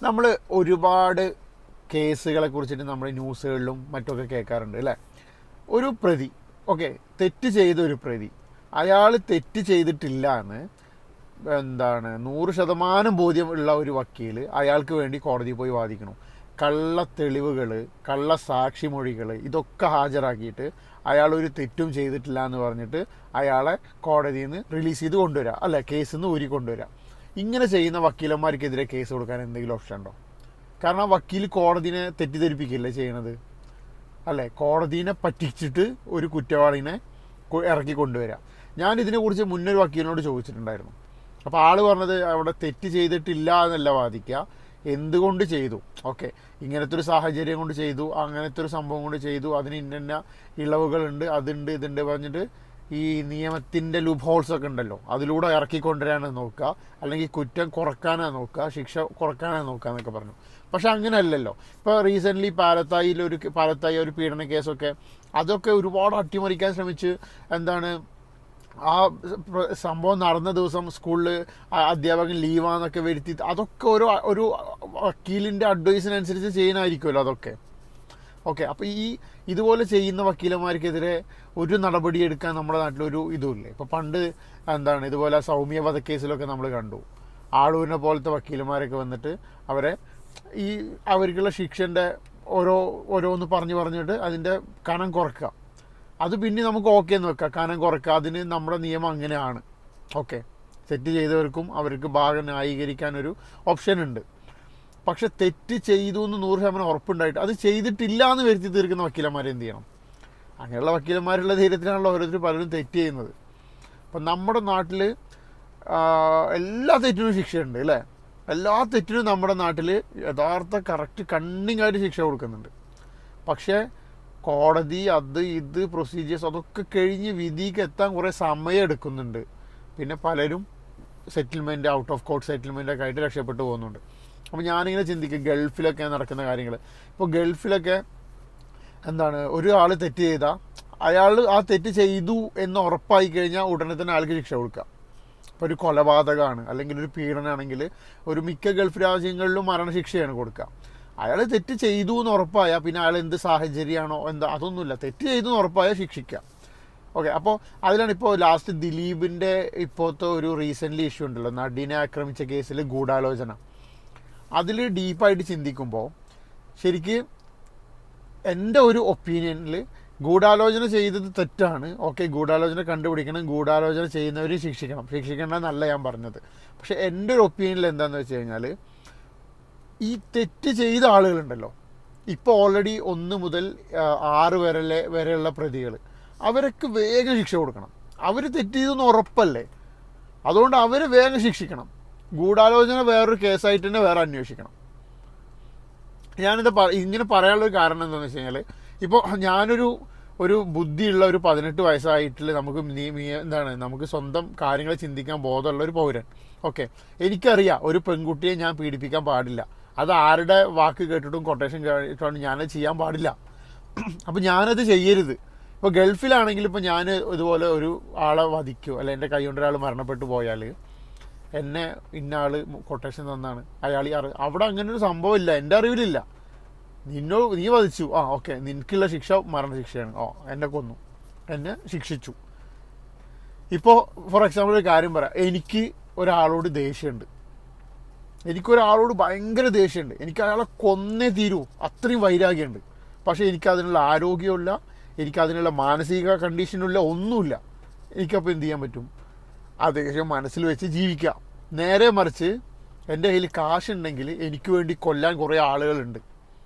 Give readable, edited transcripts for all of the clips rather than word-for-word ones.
നമ്മൾ ഒരുപാട് കേസുകളെ കുറിച്ചിട്ട് നമ്മൾ ന്യൂസുകളിലും മറ്റൊക്കെ കേൾക്കാറുണ്ട് അല്ലേ. ഒരു പ്രതി, ഓക്കെ, തെറ്റ് ചെയ്ത ഒരു പ്രതി, അയാൾ തെറ്റ് ചെയ്തിട്ടില്ല എന്ന് 100% ബോധ്യമുള്ള ഒരു വക്കീൽ അയാൾക്ക് വേണ്ടി കോടതിയിൽ പോയി വാദിക്കണം. കള്ള തെളിവുകൾ, കള്ള സാക്ഷിമൊഴികൾ ഇതൊക്കെ ഹാജരാക്കിയിട്ട് അയാളൊരു തെറ്റും ചെയ്തിട്ടില്ല എന്ന് പറഞ്ഞിട്ട് അയാളെ കോടതിയിൽ നിന്ന് റിലീസ് ചെയ്ത് കൊണ്ടുവരിക, അല്ല കേസിൽ നിന്ന് ഊരി കൊണ്ടുവരിക. ഇങ്ങനെ ചെയ്യുന്ന വക്കീലന്മാർക്കെതിരെ കേസ് കൊടുക്കാൻ എന്തെങ്കിലും ഓപ്ഷൻ ഉണ്ടോ? കാരണം വക്കീൽ കോടതിനെ തെറ്റിദ്ധരിപ്പിക്കില്ലേ ചെയ്യണത്, അല്ലേ? കോടതിനെ പറ്റിച്ചിട്ട് ഒരു കുറ്റവാളിനെ ഇറക്കി കൊണ്ടുവരിക. ഞാൻ ഇതിനെക്കുറിച്ച് മുന്നൊരു വക്കീലിനോട് ചോദിച്ചിട്ടുണ്ടായിരുന്നു. അപ്പോൾ ആൾ പറഞ്ഞത് അവിടെ തെറ്റ് ചെയ്തിട്ടില്ല എന്നല്ല വാദിക്കുക, എന്തുകൊണ്ട് ചെയ്തു, ഓക്കെ, ഇങ്ങനത്തെ ഒരു സാഹചര്യം കൊണ്ട് ചെയ്തു, അങ്ങനത്തെ ഒരു സംഭവം കൊണ്ട് ചെയ്തു, അതിന് ഇന്ന ഇളവുകളുണ്ട്, അതുണ്ട് ഇതുണ്ട് പറഞ്ഞിട്ട് ഈ നിയമത്തിൻ്റെ ലൂപ്പ് ഹോൾസ് ഒക്കെ ഉണ്ടല്ലോ, അതിലൂടെ ഇറക്കിക്കൊണ്ടുവരാനാണ് നോക്കുക, അല്ലെങ്കിൽ കുറ്റം കുറക്കാനാണ് നോക്കുക, ശിക്ഷ കുറക്കാനാണ് നോക്കുക എന്നൊക്കെ പറഞ്ഞു. പക്ഷെ അങ്ങനെയല്ലല്ലോ. ഇപ്പോൾ റീസെൻ്റ്ലി പാലത്തായി ഒരു പീഡന കേസൊക്കെ, അതൊക്കെ ഒരുപാട് അട്ടിമറിക്കാൻ ശ്രമിച്ച് ആ സംഭവം നടന്ന ദിവസം സ്കൂളിൽ അധ്യാപകൻ ലീവാന്നൊക്കെ വരുത്തി, അതൊക്കെ ഒരു വക്കീലിൻ്റെ അഡ്വൈസിനനുസരിച്ച് ചെയ്യാനായിരിക്കുമല്ലോ അതൊക്കെ. ഓക്കെ, അപ്പോൾ ഇതുപോലെ ചെയ്യുന്ന വക്കീലന്മാർക്കെതിരെ ഒരു നടപടിയെടുക്കാൻ നമ്മുടെ നാട്ടിലൊരു ഇതുമില്ലേ? ഇപ്പോൾ പണ്ട് ഇതുപോലെ സൗമ്യ വധക്കേസിലൊക്കെ നമ്മൾ കണ്ടു, ആളൂരിനെ പോലത്തെ വക്കീലന്മാരൊക്കെ വന്നിട്ട് അവർക്കുള്ള ശിക്ഷൻ്റെ ഓരോന്ന് പറഞ്ഞിട്ട് അതിൻ്റെ കനം കുറക്കുക. അത് പിന്നെ നമുക്ക് ഓക്കെ എന്ന് വെക്കാം, കനം കുറക്കുക, അതിന് നമ്മുടെ നിയമം അങ്ങനെയാണ്. ഓക്കെ, തെറ്റ് ചെയ്തവർക്കും അവർക്ക് ഭാഗം ന്യായീകരിക്കാനൊരു ഓപ്ഷൻ ഉണ്ട്. പക്ഷെ തെറ്റ് ചെയ്തു എന്ന് 100% ഉറപ്പുണ്ടായിട്ട് അത് ചെയ്തിട്ടില്ല എന്ന് വരുത്തി തീർക്കുന്ന വക്കീലന്മാരെ എന്ത് ചെയ്യണം? അങ്ങനെയുള്ള വക്കീലന്മാരുള്ള ധൈര്യത്തിലാണല്ലോ ഓരോരുത്തർ പലരും തെറ്റ് ചെയ്യുന്നത്. അപ്പം നമ്മുടെ നാട്ടിൽ എല്ലാ തെറ്റിനും ശിക്ഷയുണ്ട് അല്ലേ? എല്ലാ തെറ്റിനും നമ്മുടെ നാട്ടിൽ യഥാർത്ഥ കറക്റ്റ് കണ്ണിങ്ങായിട്ട് ശിക്ഷ കൊടുക്കുന്നുണ്ട്. പക്ഷേ കോടതി ഇത് പ്രൊസീജിയേഴ്സ് അതൊക്കെ കഴിഞ്ഞ് വിധിക്ക് എത്താൻ കുറേ സമയം എടുക്കുന്നുണ്ട്. പിന്നെ പലരും സെറ്റിൽമെൻറ്റ്, ഔട്ട് ഓഫ് കോർട്ട് സെറ്റിൽമെൻറ്റൊക്കെ ആയിട്ട് രക്ഷപ്പെട്ടു പോകുന്നുണ്ട്. അപ്പോൾ ഞാനിങ്ങനെ ചിന്തിക്കും, ഗൾഫിലൊക്കെ നടക്കുന്ന കാര്യങ്ങൾ. ഇപ്പോൾ ഗൾഫിലൊക്കെ ഒരാൾ തെറ്റ് ചെയ്താൽ അയാൾ ആ തെറ്റ് ചെയ്തു എന്ന് ഉറപ്പായി കഴിഞ്ഞാൽ ഉടനെ തന്നെ ആൾക്ക് ശിക്ഷ കൊടുക്കുക. ഇപ്പോൾ ഒരു കൊലപാതകമാണ് അല്ലെങ്കിൽ ഒരു പീഡനമാണെങ്കിൽ ഒരു മിക്ക ഗൾഫ് രാജ്യങ്ങളിലും മരണശിക്ഷയാണ് കൊടുക്കുക. അയാൾ തെറ്റ് ചെയ്തു എന്ന് ഉറപ്പായാൽ പിന്നെ അയാൾ എന്ത് സാഹചര്യമാണോ അതൊന്നുമില്ല, തെറ്റ് ചെയ്തു എന്ന് ഉറപ്പായാൽ ശിക്ഷിക്കുക. ഓക്കെ, അപ്പോൾ അതിലാണ് ഇപ്പോൾ ലാസ്റ്റ് ദിലീപിൻ്റെ ഇപ്പോഴത്തെ ഒരു റീസെൻ്റ്ലി ഇഷ്യൂ ഉണ്ടല്ലോ, നടിനെ ആക്രമിച്ച കേസിൽ ഗൂഢാലോചന. അതിൽ ഡീപ്പായിട്ട് ചിന്തിക്കുമ്പോൾ ശരിക്ക് എൻ്റെ ഒരു ഒപ്പീനിയനിൽ ഗൂഢാലോചന ചെയ്തത് തെറ്റാണ്. ഓക്കെ, ഗൂഢാലോചന കണ്ടുപിടിക്കണം, ഗൂഢാലോചന ചെയ്യുന്നവർ ശിക്ഷിക്കണമെന്നല്ല ഞാൻ പറഞ്ഞത്. പക്ഷെ എൻ്റെ ഒരു ഒപ്പീനിയനിൽ എന്താണെന്ന് വെച്ച് കഴിഞ്ഞാൽ, ഈ തെറ്റ് ചെയ്ത ആളുകളുണ്ടല്ലോ, ഇപ്പോൾ ഓൾറെഡി 1 മുതൽ 6 വരെയുള്ള പ്രതികൾ, അവരൊക്കെ വേഗം ശിക്ഷ കൊടുക്കണം. അവർ തെറ്റ് ചെയ്തെന്ന് ഉറപ്പല്ലേ, അതുകൊണ്ട് അവരെ വേഗം ശിക്ഷിക്കണം. ഗൂഢാലോചന വേറൊരു കേസായിട്ട് തന്നെ വേറെ അന്വേഷിക്കണം. ഇങ്ങനെ പറയാനുള്ളൊരു കാരണം എന്താണെന്ന് വെച്ച് കഴിഞ്ഞാൽ, ഇപ്പോൾ ഞാനൊരു ബുദ്ധിയുള്ള ഒരു 18 വയസ്സായിട്ടുള്ള നമുക്ക് സ്വന്തം കാര്യങ്ങൾ ചിന്തിക്കാൻ ബോധമുള്ള ഒരു പൗരൻ. ഓക്കെ, എനിക്കറിയാം ഒരു പെൺകുട്ടിയെ ഞാൻ പീഡിപ്പിക്കാൻ പാടില്ല, അത് ആരുടെ വാക്ക് കേട്ടിട്ടും കൊട്ടേഷൻ കേട്ടിട്ടും ഞാനത് ചെയ്യാൻ പാടില്ല. അപ്പോൾ ഞാനത് ചെയ്യരുത്. ഇപ്പോൾ ഗൾഫിലാണെങ്കിൽ ഇപ്പോൾ ഞാൻ ഇതുപോലെ ഒരു ആളെ വധിക്കോ, അല്ല എൻ്റെ കൈ കൊണ്ട് ഒരാൾ മരണപ്പെട്ടു പോയാൽ എന്നെ ഇന്ന ആൾ കൊട്ടേഷൻ തന്നാണ് അയാൾ അവിടെ അങ്ങനെ ഒരു സംഭവം ഇല്ല, എൻ്റെ അറിവിലില്ല. നീ വധിച്ചു, ഓക്കെ, നിനക്കുള്ള ശിക്ഷ മരണശിക്ഷയാണ്, എന്നെ കൊന്നു, എന്നെ ശിക്ഷിച്ചു. ഇപ്പോൾ ഫോർ എക്സാമ്പിൾ ഒരു കാര്യം പറയാം, എനിക്ക് ഒരാളോട് ദേഷ്യമുണ്ട്, എനിക്കൊരാളോട് ഭയങ്കര ദേഷ്യമുണ്ട്, എനിക്ക് അയാളെ കൊന്നേ തീരൂ, അത്രയും വൈരാഗ്യമുണ്ട്. പക്ഷേ എനിക്കതിനുള്ള ആരോഗ്യമില്ല, എനിക്കതിനുള്ള മാനസിക കണ്ടീഷനില്ല, ഒന്നുമില്ല. എനിക്കപ്പോൾ എന്ത് ചെയ്യാൻ പറ്റും? ആ ദേഷ്യം മനസ്സിൽ വെച്ച് ജീവിക്കാം. നേരെ മറിച്ച് എൻ്റെ കയ്യിൽ കാശുണ്ടെങ്കിൽ എനിക്ക് വേണ്ടി കൊല്ലാൻ കുറേ ആളുകളുണ്ട്.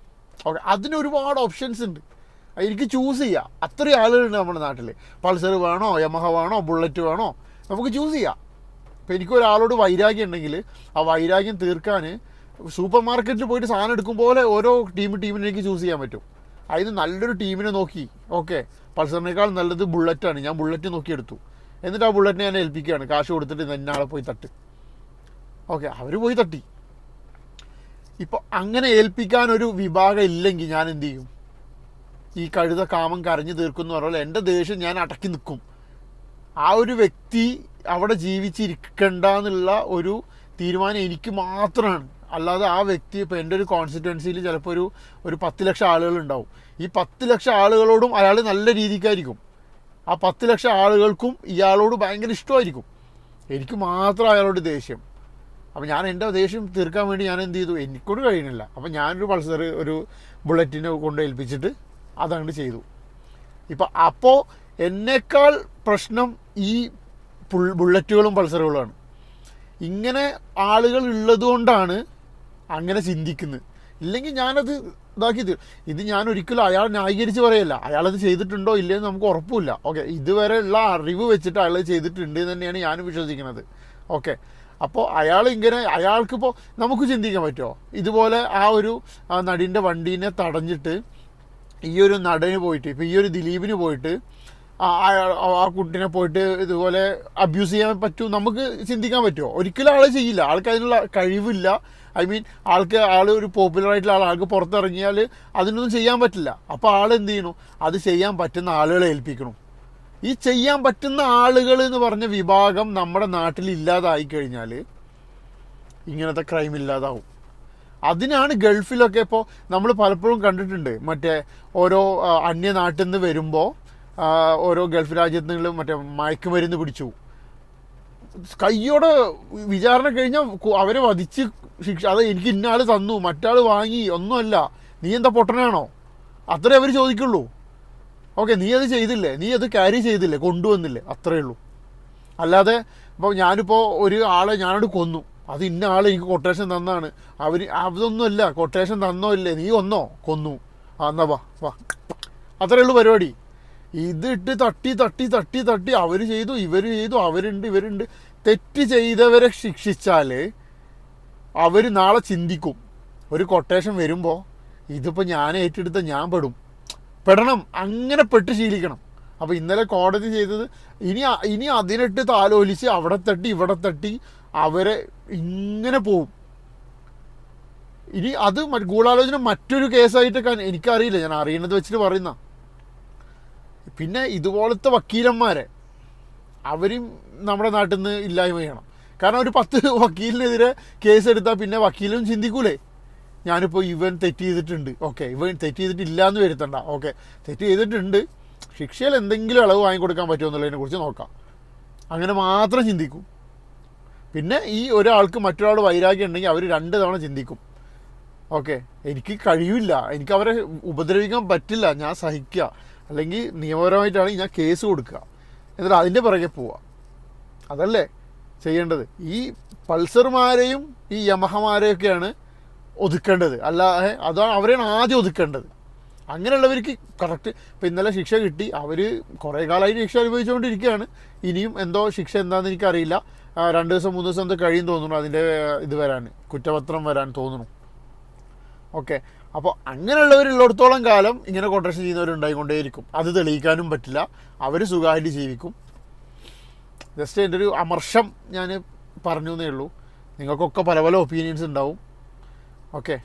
ഓക്കെ, അതിനൊരുപാട് ഓപ്ഷൻസ് ഉണ്ട്, എനിക്ക് ചൂസ് ചെയ്യാം. അത്രയും ആളുകളുണ്ട് നമ്മുടെ നാട്ടിൽ. പൾസർ വേണോ, യമഹ വേണോ, ബുള്ളറ്റ് വേണോ, നമുക്ക് ചൂസ് ചെയ്യാം. ഇപ്പോൾ എനിക്കൊരാളോട് വൈരാഗ്യം ഉണ്ടെങ്കിൽ ആ വൈരാഗ്യം തീർക്കാൻ സൂപ്പർ മാർക്കറ്റിൽ പോയിട്ട് സാധനം എടുക്കും പോലെ ഓരോ ടീമിനെ എനിക്ക് ചൂസ് ചെയ്യാൻ പറ്റും. അതിന് നല്ലൊരു ടീമിനെ നോക്കി, ഓക്കെ, പൾസറിനേക്കാൾ നല്ലത് ബുള്ളറ്റാണ്, ഞാൻ ബുള്ളറ്റ് നോക്കിയെടുത്തു. എന്നിട്ട് ആ ബുള്ളറ്റിനെ ഞാൻ ഏൽപ്പിക്കുകയാണ്, കാശ് കൊടുത്തിട്ട് ഇന്നാളെ പോയി തട്ട്. ഓക്കെ, അവർ പോയി തട്ടി. ഇപ്പോൾ അങ്ങനെ ഏൽപ്പിക്കാനൊരു വിഭാഗം ഇല്ലെങ്കിൽ ഞാൻ എന്ത് ചെയ്യും? ഈ കഴുത കാമം കരഞ്ഞു തീർക്കുന്ന പറഞ്ഞാൽ എൻ്റെ ദേഷ്യം ഞാൻ അടക്കി നിൽക്കും. ആ ഒരു വ്യക്തി അവിടെ ജീവിച്ചിരിക്കണ്ട എന്നുള്ള ഒരു തീരുമാനം എനിക്ക് മാത്രമാണ്. അല്ലാതെ ആ വ്യക്തി ഇപ്പോൾ എൻ്റെ ഒരു കോൺസ്റ്റിറ്റ്യുവൻസിയിൽ ചിലപ്പോൾ ഒരു 10 ലക്ഷം ആളുകളുണ്ടാവും. ഈ 10 ലക്ഷം ആളുകളോടും അയാൾ നല്ല രീതിക്കായിരിക്കും. ആ 10 ലക്ഷം ആളുകൾക്കും ഇയാളോട് ഭയങ്കര ഇഷ്ടമായിരിക്കും. എനിക്ക് മാത്രം അയാളോട് ദേഷ്യം. അപ്പോൾ ഞാൻ എൻ്റെ ദേഷ്യം തീർക്കാൻ വേണ്ടി ഞാൻ എന്ത് ചെയ്തു, എനിക്കൊണ്ട് കഴിയണില്ല. അപ്പോൾ ഞാനൊരു പൾസർ ഒരു ബുള്ളറ്റിനെ കൊണ്ട് ഏൽപ്പിച്ചിട്ട് അതങ്ങോട്ട് ചെയ്തു. അപ്പോൾ എന്നേക്കാൾ പ്രശ്നം ഈ ബുള്ളറ്റുകളും പൾസറുകളുമാണ്. ഇങ്ങനെ ആളുകൾ ഉള്ളതുകൊണ്ടാണ് അങ്ങനെ ചിന്തിക്കുന്നത്. ഇല്ലെങ്കിൽ ഞാനത് ഇതാക്കി ഇത് ഞാൻ ഒരിക്കലും അയാൾ ന്യായീകരിച്ച് പറയല്ല. അയാളത് ചെയ്തിട്ടുണ്ടോ ഇല്ലയെന്ന് നമുക്ക് ഉറപ്പില്ല. ഓക്കെ, ഇതുവരെ ഉള്ള അറിവ് വെച്ചിട്ട് അയാൾ ചെയ്തിട്ടുണ്ട് എന്ന് തന്നെയാണ് ഞാനും വിശ്വസിക്കുന്നത്. ഓക്കെ, അപ്പോൾ അയാൾക്കിപ്പോൾ നമുക്ക് ചിന്തിക്കാൻ പറ്റുമോ ഇതുപോലെ ആ ഒരു നടീൻ്റെ വണ്ടീനെ തടഞ്ഞിട്ട് ഈ ഒരു നടന് പോയിട്ട്, ഇപ്പോൾ ഈ ഒരു ദിലീപിന് പോയിട്ട് ആ കുട്ടീനെ പോയിട്ട് ഇതുപോലെ അബ്യൂസ് ചെയ്യാൻ പറ്റും നമുക്ക് ചിന്തിക്കാൻ പറ്റുമോ? ഒരിക്കലും ആൾ ചെയ്യില്ല. ആൾക്ക് അതിനുള്ള കഴിവില്ല. ആൾ ഒരു പോപ്പുലറായിട്ടുള്ള ആൾക്ക് പുറത്തിറങ്ങിയാൽ അതിനൊന്നും ചെയ്യാൻ പറ്റില്ല. അപ്പോൾ ആൾ എന്ത് ചെയ്യണു, അത് ചെയ്യാൻ പറ്റുന്ന ആളുകളെ ഏൽപ്പിക്കണം. ഈ ചെയ്യാൻ പറ്റുന്ന ആളുകൾ എന്ന് പറഞ്ഞ വിഭാഗം നമ്മുടെ നാട്ടിൽ ഇല്ലാതായി കഴിഞ്ഞാൽ ഇങ്ങനത്തെ ക്രൈം ഇല്ലാതാവും. അതിനാണ് ഗൾഫിലൊക്കെ ഇപ്പോൾ നമ്മൾ പലപ്പോഴും കണ്ടിട്ടുണ്ട്, മറ്റേ ഓരോ അന്യനാട്ടിൽ നിന്ന് വരുമ്പോൾ ഓരോ ഗൾഫ് രാജ്യത്ത് നിന്ന് മറ്റേ മയക്കുമരുന്ന് പിടിച്ചു, കയ്യോടെ വിചാരണ കഴിഞ്ഞാൽ അവരെ വധിച്ച് ശിക്ഷ. അത് എനിക്ക് ഇന്നാൾ തന്നു, മറ്റാൾ വാങ്ങി, ഒന്നുമല്ല, നീ എന്താ പൊട്ടനാണോ, അത്രേ അവർ ചോദിക്കുള്ളൂ. ഓക്കെ, നീ അത് ചെയ്തില്ലേ, നീ അത് ക്യാരി ചെയ്തില്ലേ, കൊണ്ടുവന്നില്ലേ, അത്രയേ ഉള്ളൂ. അല്ലാതെ ഇപ്പോൾ ഞാനിപ്പോൾ ഒരു ആളെ ഞാനോട് കൊന്നു, അത് ഇന്ന ആൾ എനിക്ക് കൊട്ടേഷൻ തന്നാണ്, അതൊന്നുമല്ല, കൊട്ടേഷൻ തന്നോ ഇല്ലേ, നീ ഒന്നോ കൊന്നു, എന്നാ വാ, അത്രയേ ഉള്ളൂ പരിപാടി. ഇതിട്ട് തട്ടി അവർ ചെയ്തു, ഇവർ ചെയ്തു, ഇവരുണ്ട്. തെറ്റ് ചെയ്തവരെ ശിക്ഷിച്ചാൽ അവർ നാളെ ചിന്തിക്കും, ഒരു കൊട്ടേഷൻ വരുമ്പോൾ ഇതിപ്പോൾ ഞാൻ ഏറ്റെടുത്ത ഞാൻ പെടണം, അങ്ങനെ പെട്ട് ശീലിക്കണം. അപ്പോൾ ഇന്നലെ കോടതി ചെയ്തത് ഇനി അതിനിട്ട് താലോലിച്ച് അവിടെ തട്ടി ഇവിടെ തട്ടി അവരെ ഇങ്ങനെ പോവും. ഇനി അത് ഗൂഢാലോചന മറ്റൊരു കേസായിട്ടൊക്കെ എനിക്കറിയില്ല, ഞാൻ അറിയണത് വെച്ചിട്ട് പറയുന്ന. പിന്നെ ഇതുപോലത്തെ വക്കീലന്മാരെ അവരും നമ്മുടെ നാട്ടിൽ നിന്ന് ഇല്ലായ്മ ചെയ്യണം. കാരണം ഒരു 10 വക്കീലിനെതിരെ കേസെടുത്താൽ പിന്നെ വക്കീലും ചിന്തിക്കൂലേ, ഞാനിപ്പോൾ ഇവൻ തെറ്റ് ചെയ്തിട്ടുണ്ട്, ഓക്കെ, ഇവൻ തെറ്റ് ചെയ്തിട്ടില്ല എന്ന് വരുത്തണ്ട, ഓക്കെ, തെറ്റ് ചെയ്തിട്ടുണ്ട്, ശിക്ഷയിൽ എന്തെങ്കിലും ഇളവ് വാങ്ങിക്കൊടുക്കാൻ പറ്റുമോ എന്നുള്ളതിനെ കുറിച്ച് നോക്കാം. അങ്ങനെ മാത്രം ചിന്തിക്കും. പിന്നെ ഈ ഒരാൾക്ക് മറ്റൊരാൾ വൈരാഗ്യം ഉണ്ടെങ്കിൽ അവർ 2 തവണ ചിന്തിക്കും. ഓക്കെ, എനിക്ക് കഴിയില്ല, എനിക്ക് അവരെ ഉപദ്രവിക്കാൻ പറ്റില്ല, ഞാൻ സഹിക്കുക, അല്ലെങ്കിൽ നിയമപരമായിട്ടാണെങ്കിൽ ഞാൻ കേസ് കൊടുക്കുക, എന്നിട്ട് അതിൻ്റെ പിറകെ പോവുക. അതല്ലേ ചെയ്യേണ്ടത്. ഈ പൾസർമാരെയും ഈ യമഹമാരെയൊക്കെയാണ് ഒതുക്കേണ്ടത്. അല്ലാതെ അതാണ് അവരെയാണ് ആദ്യം ഒതുക്കേണ്ടത്. അങ്ങനെയുള്ളവർക്ക് കറക്റ്റ്. ഇപ്പോൾ ഇന്നലെ ശിക്ഷ കിട്ടി, അവർ കുറേ കാലമായിട്ട് ശിക്ഷ അനുഭവിച്ചുകൊണ്ടിരിക്കുകയാണ്. ഇനിയും എന്തോ ശിക്ഷ എന്താണെന്ന് എനിക്കറിയില്ല. 2 ദിവസം 3 ദിവസം എന്തോ കഴിയും തോന്നുന്നു അതിൻ്റെ ഇത് വരാൻ, കുറ്റപത്രം വരാൻ തോന്നുന്നു. ഓക്കെ, അപ്പോൾ അങ്ങനെയുള്ളവരുള്ളിടത്തോളം കാലം ഇങ്ങനെ കൊട്ടേഷൻ ചെയ്യുന്നവരുണ്ടായിക്കൊണ്ടേയിരിക്കും. അത് തെളിയിക്കാനും പറ്റില്ല, അവർ സുഖമായിട്ട് ജീവിക്കും. ജസ്റ്റ് എൻ്റെ ഒരു അമർഷം ഞാൻ പറഞ്ഞു എന്നേ ഉള്ളൂ. നിങ്ങൾക്കൊക്കെ പല ഒപ്പീനിയൻസ് ഉണ്ടാവും. ഓക്കെ.